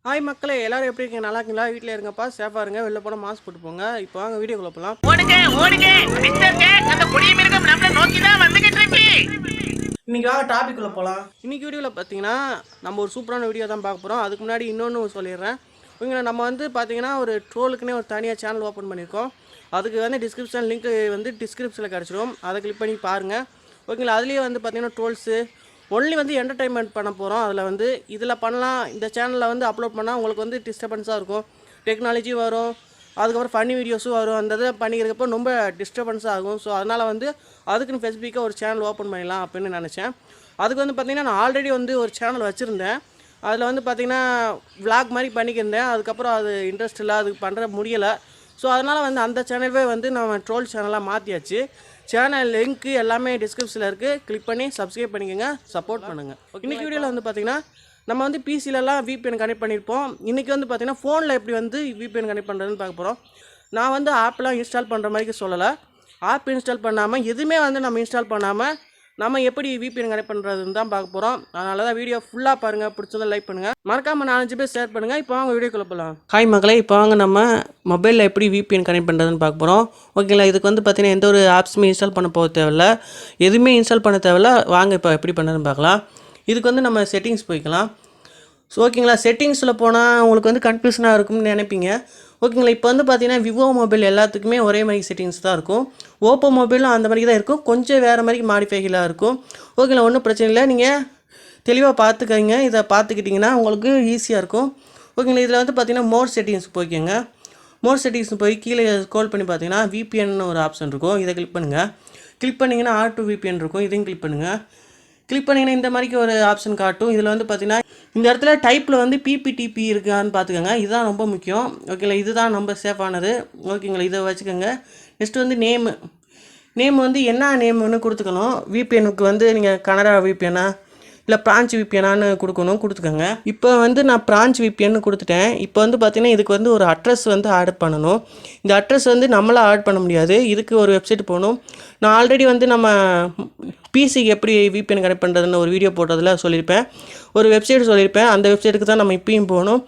Hi மக்களே, எல்லாரும் எப்படி இருக்கீங்க? நல்லா இருக்கீங்களா? வீட்டில் இருங்கப்பா, சேஃபாக இருங்க, வெளில போனால் மாஸ்க் போட்டு போங்க. இப்போ வாங்க வீடியோக்குள்ள போகலாம். இன்னைக்கு வாங்க டாபிக்குள்ளே போகலாம். இன்னைக்கு வீடியோவில் பார்த்தீங்கன்னா நம்ம ஒரு சூப்பரான வீடியோ தான் பார்க்க போகிறோம். அதுக்கு முன்னாடி இன்னொன்று சொல்லிடுறேன். இவங்க நம்ம வந்து பார்த்தீங்கன்னா ஒரு ட்ரோலுக்குன்னே ஒரு தனியாக சேனல் ஓப்பன் பண்ணியிருக்கோம். அதுக்கு வந்து டிஸ்கிரிப்ஷன் லிங்க் வந்து டிஸ்கிரிப்ஷனில் கிடச்சிடும். அதை கிளிக் பண்ணி பாருங்கள். ஓகேங்களா? அதுலேயே வந்து பார்த்தீங்கன்னா ட்ரோல்ஸு ஒன்லி வந்து என்டர்டைன்மெண்ட் பண்ண போகிறோம். அதில் வந்து இதில் பண்ணலாம், இந்த சேனலில் வந்து அப்லோட் பண்ணால் உங்களுக்கு வந்து டிஸ்டர்பன்ஸாக இருக்கும், டெக்னாலஜி வரும், அதுக்கப்புறம் ஃபன்னி வீடியோஸும் வரும். அந்த இதை பண்ணிக்கிறப்போ ரொம்ப டிஸ்டர்பன்ஸாக ஆகும். ஸோ அதனால் வந்து அதுக்குன்னு ஸ்பெசிஃபிக்காக ஒரு சேனல் ஓப்பன் பண்ணிடலாம் அப்படின்னு நினச்சேன். அதுக்கு வந்து பார்த்திங்கன்னா நான் ஆல்ரெடி வந்து ஒரு சேனல் வச்சுருந்தேன். அதில் வந்து பார்த்திங்கன்னா விளாக் மாதிரி பண்ணிக்கிருந்தேன். அதுக்கப்புறம் அது இன்ட்ரெஸ்ட் இல்லை, அதுக்கு பண்ணுற முடியலை. ஸோ அதனால் வந்து அந்த சேனல்வே வந்து நம்ம ட்ரோல் சேனலாக மாற்றியாச்சு. சேனல் லிங்க்கு எல்லாமே டிஸ்கிரிப்ஷனில் இருக்குது. கிளிக் பண்ணி சப்ஸ்கிரைப் பண்ணிக்கோங்க, சப்போர்ட் பண்ணுங்கள். இன்றைக்கி வீடியோவில் வந்து பார்த்திங்கன்னா நம்ம வந்து பிசிலலாம் VPN கனெக்ட் பண்ணியிருப்போம். இன்றைக்கி வந்து பார்த்திங்கன்னா ஃபோனில் எப்படி வந்து VPN கனெக்ட் பண்ணுறதுன்னு பார்க்க போகிறோம். நான் வந்து ஆப்லாம் இன்ஸ்டால் பண்ணுற மாதிரி சொல்லலை. ஆப் இன்ஸ்டால் பண்ணாமல் எதுவுமே வந்து நம்ம இன்ஸ்டால் பண்ணாமல் நம்ம எப்படி VPN கனெக்ட் பண்ணுறதுன்னு தான் பார்க்க போகிறோம். அதனால தான் வீடியோ ஃபுல்லாக பாருங்கள், பிடிச்சதை லைக் பண்ணுங்கள், மறக்காமல் 4-5 பேர் ஷேர் பண்ணுங்கள். இப்போ வாங்க வீடியோக்குள்ள போகலாம். ஹாய் மக்களே, இப்போ வாங்க நம்ம மொபைலில் எப்படி VPN கனெக்ட் பண்ணுறதுன்னு பார்க்க போகிறோம். ஓகேங்களா? இதுக்கு வந்து பார்த்திங்கன்னா எந்த ஒரு ஆப்ஸுமே இன்ஸ்டால் பண்ண போக தேவையில்ல, எதுவுமே இன்ஸ்டால் பண்ண தேவையில்ல. வாங்க இப்போ எப்படி பண்ணுறதுன்னு பார்க்கலாம். இதுக்கு வந்து நம்ம செட்டிங்ஸ் போய்க்கலாம். ஸோ ஓகேங்களா, செட்டிங்ஸில் போனால் உங்களுக்கு வந்து கன்ஃபியூஷனாக இருக்கும்னு நினைப்பீங்க. ஓகேங்களா, இப்போ வந்து பார்த்தீங்கன்னா விவோ மொபைல் எல்லாத்துக்குமே ஒரே மாதிரி செட்டிங்ஸ் தான் இருக்கும். ஓப்போ மொபைலும் அந்த மாதிரி தான் இருக்கும், கொஞ்சம் வேறு மாதிரி மாடிஃபைகளாக இருக்கும். ஓகேங்களா, ஒன்றும் பிரச்சனை இல்லை, நீங்கள் தெளிவாக பார்த்துக்கங்க. இதை பார்த்துக்கிட்டிங்கன்னா உங்களுக்கு ஈஸியாக இருக்கும். ஓகேங்களா, இதில் வந்து பார்த்தீங்கன்னா மோர் செட்டிங்ஸ் போய்க்கோங்க. மோர் செட்டிங்ஸ் போய் கீழே ஸ்க்ரோல் பண்ணி பார்த்தீங்கன்னா VPN ஒரு ஆப்ஷன் இருக்கும். இதை கிளிக் பண்ணுங்கள். கிளிக் பண்ணிங்கன்னா R2 VPN இருக்கும், இதையும் கிளிக் பண்ணுங்கள். கிளிக் பண்ணிங்கன்னா இந்த மாதிரிக்கு ஒரு ஆப்ஷன் காட்டும். இதில் வந்து பார்த்தீங்கன்னா இந்த இடத்துல டைப்பில் வந்து PPTP இருக்கான்னு பார்த்துக்கோங்க. இதுதான் ரொம்ப முக்கியம். ஓகேங்களா, இதுதான் ரொம்ப சேஃபானது. ஓகேங்களா, இதை வச்சுக்கோங்க. நெக்ஸ்ட் வந்து நேம் வந்து என்ன நேம்னு கொடுத்துக்கணும். VPNக்கு வந்து நீங்கள் கனடா VPN இல்லை பிரான்ச் VPNான்னு கொடுத்துக்கோங்க. இப்போ வந்து நான் பிரான்ச் VPN கொடுத்துட்டேன். இப்போ வந்து பார்த்திங்கன்னா இதுக்கு வந்து ஒரு அட்ரஸ் வந்து ஆட் பண்ணணும். இந்த அட்ரஸ் வந்து நம்மளாக ஆட் பண்ண முடியாது, இதுக்கு ஒரு வெப்சைட் போகணும். நான் ஆல்ரெடி வந்து நம்ம பிசிக்கு எப்படி VPN கனெக்ட் பண்ணுறதுன்னு ஒரு வீடியோ போட்டதில் சொல்லியிருப்பேன், ஒரு வெப்சைட் சொல்லியிருப்பேன். அந்த வெப்சைட்டுக்கு தான் நம்ம இப்பயும் போகணும்.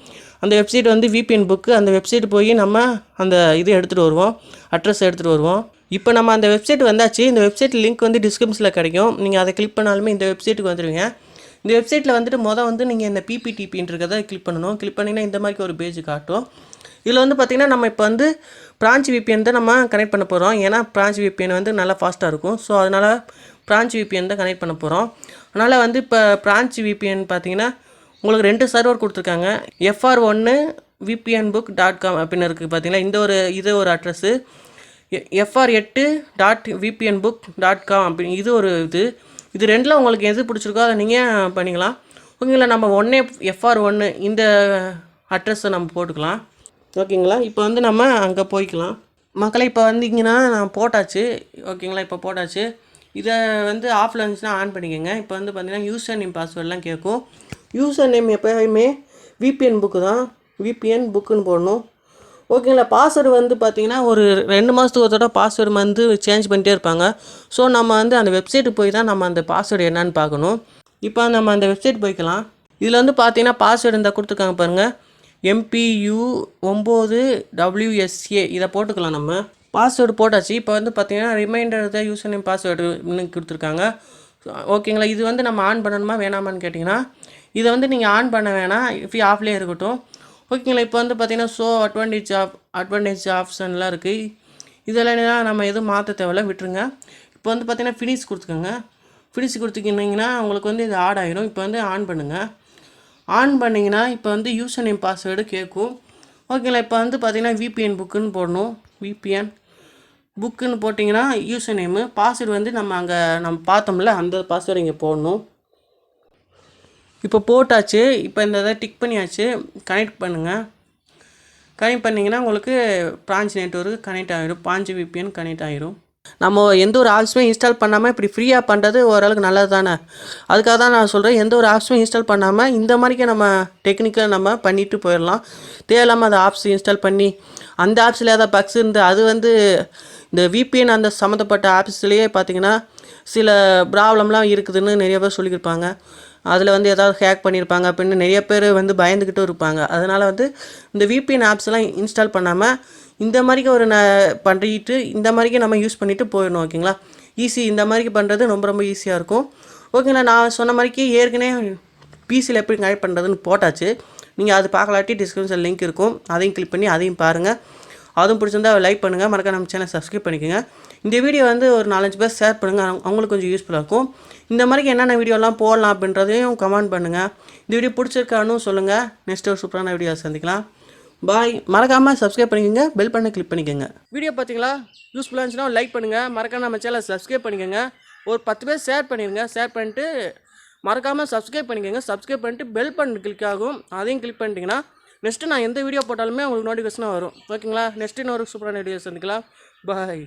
அந்த வெப்சைட் வந்து VPN புக்கு. அந்த வெப்சைட் போய் நம்ம அந்த இது எடுத்துகிட்டு வருவோம், அட்ரஸ் எடுத்துகிட்டு வருவோம். இப்போ நம்ம அந்த வெப்சைட் வந்தாச்சு. இந்த வெப்சைட் லிங்க் வந்து டிஸ்கிரிப்ஷனில் கிடைக்கும். நீங்கள் அதை கிளிக் பண்ணாலுமே இந்த வெப்சைட்டுக்கு வந்துடுவீங்க. இந்த வெப்சைட்டில் வந்துட்டு வந்து நீங்கள் இந்த PPTPன்றதை கிளிக் பண்ணணும். கிளிக் பண்ணிங்கன்னா இந்த மாதிரி ஒரு பேஜ் காட்டும். இதில் வந்து பார்த்திங்கன்னா நம்ம இப்போ வந்து பிரான்ச் VPN தான் நம்ம கனெக்ட் பண்ண போகிறோம். ஏன்னா பிரான்ச் VPN வந்து நல்லா ஃபாஸ்ட்டாக இருக்கும். ஸோ அதனால் பிரான்ச் VPN தான் கனெக்ட் பண்ண போகிறோம். அதனால் வந்து இப்போ பிரான்ச் VPN பார்த்திங்கன்னா உங்களுக்கு 2 சர்வர் கொடுத்துருக்காங்க. FR1VPNbook.com அப்படின்னு இருக்குது பார்த்திங்களா. இது ஒரு அட்ரஸ்ஸு. FR8.VPNbook.com அப்படின்னு இது ஒரு இது ரெண்டில் உங்களுக்கு எது பிடிச்சிருக்கோ அதை நீங்கள் பண்ணிக்கலாம். ஓகேங்களா, நம்ம FR1 இந்த அட்ரஸை நம்ம போட்டுக்கலாம். ஓகேங்களா, இப்போ வந்து நம்ம அங்கே போய்க்கலாம். மக்களை இப்போ வந்தீங்கன்னா நான் போட்டாச்சு. ஓகேங்களா, இப்போ போட்டாச்சு. இதை வந்து ஆஃப்ல இருந்துச்சுன்னா ஆன் பண்ணிக்கோங்க. இப்போ வந்து பார்த்தீங்கன்னா யூசர் நேம் பாஸ்வேர்டெலாம் கேட்கும். யூசர் நேம் எப்போயுமே VPN புக்கு தான், VPN புக்குன்னு போடணும். ஓகேங்களா, பாஸ்வேர்டு வந்து பார்த்திங்கன்னா ஒரு 2 மாதத்துக்கு ஒரு தடவை பாஸ்வேர்டு வந்து சேஞ்ச் பண்ணிட்டே இருப்பாங்க. ஸோ நம்ம வந்து அந்த வெப்சைட்டு போய் தான் நம்ம அந்த பாஸ்வேர்டு என்னன்னு பார்க்கணும். இப்போ நம்ம அந்த வெப்சைட் போய்க்கலாம். இதில் வந்து பார்த்திங்கன்னா பாஸ்வேர்டு இருந்தால் கொடுத்துருக்காங்க பாருங்கள், MPU9WSA இதை போட்டுக்கலாம். நம்ம பாஸ்வேர்டு போட்டாச்சு. இப்போ வந்து பார்த்திங்கன்னா ரிமைண்டர் தான் யூசர் நேம் பாஸ்வேர்டுன்னு கொடுத்துருக்காங்க. ஓகேங்களா, இது வந்து நம்ம ஆன் பண்ணணுமா வேணாமான்னு கேட்டிங்கன்னா இதை வந்து நீங்கள் ஆன் பண்ண வேணாம், இப்போ ஆஃப்லேயே இருக்கட்டும். ஓகேங்களா, இப்போ வந்து பார்த்திங்கன்னா அட்வான்டேஜ் ஆப்ஷன்லாம் இருக்குது. இதெல்லாம் நம்ம எதுவும் மாற்ற தேவையில்ல, விட்டுருங்க. இப்போ வந்து பார்த்திங்கன்னா ஃபினிஷ் கொடுத்துக்கோங்க. ஃபினிஷ் கொடுத்துக்கிட்டிங்கன்னா உங்களுக்கு வந்து இது ஆட் ஆகிடும். இப்போ வந்து ஆன் பண்ணுங்கள். ஆன் பண்ணிங்கன்னா இப்போ வந்து யூசர் நேம் பாஸ்வேர்டு கேட்கும். ஓகேங்களா, இப்போ வந்து பார்த்திங்கன்னா VPN புக்குன்னு போடணும். VPN புக்குன்னு போட்டிங்கன்னா யூசர் நேமு, பாஸ்வேர்டு வந்து நம்ம பார்த்தோம்ல அந்த பாஸ்வேர்டு இங்கே போடணும். இப்போ போட்டாச்சு. இப்போ இந்த இதை டிக் பண்ணியாச்சு. கனெக்ட் பண்ணுங்கள். கனெக்ட் பண்ணிங்கன்னா உங்களுக்கு பிரான்ச் நெட்வொர்க்கு கனெக்ட் ஆகிடும், பிரான்ச் VPN கனெக்ட் ஆகிடும். நம்ம எந்த ஒரு ஆப்ஸுமே இன்ஸ்டால் பண்ணாமல் இப்படி ஃப்ரீயாக பண்ணுறது ஓரளவுக்கு நல்லது தானே. அதுக்காக தான் நான் சொல்கிறேன், எந்த ஒரு ஆப்ஸுமே இன்ஸ்டால் பண்ணாமல் இந்த மாதிரிக்கே நம்ம டெக்னிக்காக நம்ம பண்ணிவிட்டு போயிடலாம். தேவையில்லாமல் அந்த ஆப்ஸ் இன்ஸ்டால் பண்ணி அந்த ஆப்ஸில் ஏதாவது பக்ஸ் இருந்து அது வந்து இந்த VPN அந்த சம்மந்தப்பட்ட ஆப்ஸ்லேயே பார்த்திங்கன்னா சில ப்ராப்ளம்லாம் இருக்குதுன்னு நிறைய பேர் சொல்லியிருப்பாங்க. அதில் வந்து ஏதாவது ஹேக் பண்ணியிருப்பாங்க அப்படின்னு நிறைய பேர் வந்து பயந்துக்கிட்டும் இருப்பாங்க. அதனால் வந்து இந்த VPN ஆப்ஸ்லாம் இன்ஸ்டால் பண்ணாமல் இந்த மாதிரிக்கு ஒரு பண்ணிட்டு இந்த மாதிரிக்கு நம்ம யூஸ் பண்ணிவிட்டு போயிடணும். ஓகேங்களா, ஈஸி. இந்த மாதிரிக்கு பண்ணுறது ரொம்ப ரொம்ப ஈஸியாக இருக்கும். ஓகேங்களா, நான் சொன்ன மாதிரிக்கு ஏற்கனவே பிசியில் எப்படி கனெக்ட் பண்ணுறதுன்னு போட்டாச்சு. நீங்கள் அது பார்க்கலாட்டி டிஸ்கிரிப்ஷன் லிங்க் இருக்கும், அதையும் கிளிக் பண்ணி அதையும் பாருங்கள். அதுவும் பிடிச்சிருந்தா லைக் பண்ணுங்கள், மறக்காம நம்ம சேனல் சப்ஸ்கிரைப் பண்ணிக்கோங்க. இந்த வீடியோ வந்து ஒரு 4-5 பேர் ஷேர் பண்ணுங்கள், அவங்களுக்கு கொஞ்சம் யூஸ்ஃபுல்லாக இருக்கும். இந்த மாதிரி என்னென்ன வீடியோலாம் போடலாம் அப்படின்றதையும் கமெண்ட் பண்ணுங்கள். இந்த வீடியோ பிடிச்சிருக்கான்னு சொல்லுங்கள். நெக்ஸ்ட் ஒரு சூப்பரான வீடியோ சந்திக்கலாம். பாய். மறக்காமல் சப்ஸ்கிரைப் பண்ணிக்கோங்க, பெல் பண்ண கிளிக் பண்ணிக்கோங்க. வீடியோ பார்த்தீங்களா, யூஸ்ஃபுல்லாக இருந்துச்சுன்னா லைக் பண்ணுங்கள், மறக்காம நம்ம சேனலை சப்ஸ்கிரைப் பண்ணிக்கோங்க. ஒரு 10 பேர் ஷேர் பண்ணிடுங்க. ஷேர் பண்ணிட்டு மறக்காமல் சப்ஸ்கிரைப் பண்ணிக்கோங்க. சப்ஸ்கிரைப் பண்ணிட்டு பெல் பண்ண கிளிக் ஆகும், அதையும் கிளிக் பண்ணிட்டீங்கன்னா நெக்ஸ்ட்டு நான் எந்த வீடியோ போட்டாலுமே உங்களுக்கு நோட்டிஃபிகேஷனாக வரும். ஓகேங்களா, நெக்ஸ்ட்டு இன்னொரு சூப்பரான வீடியோ சந்திக்கலாம். பாய்.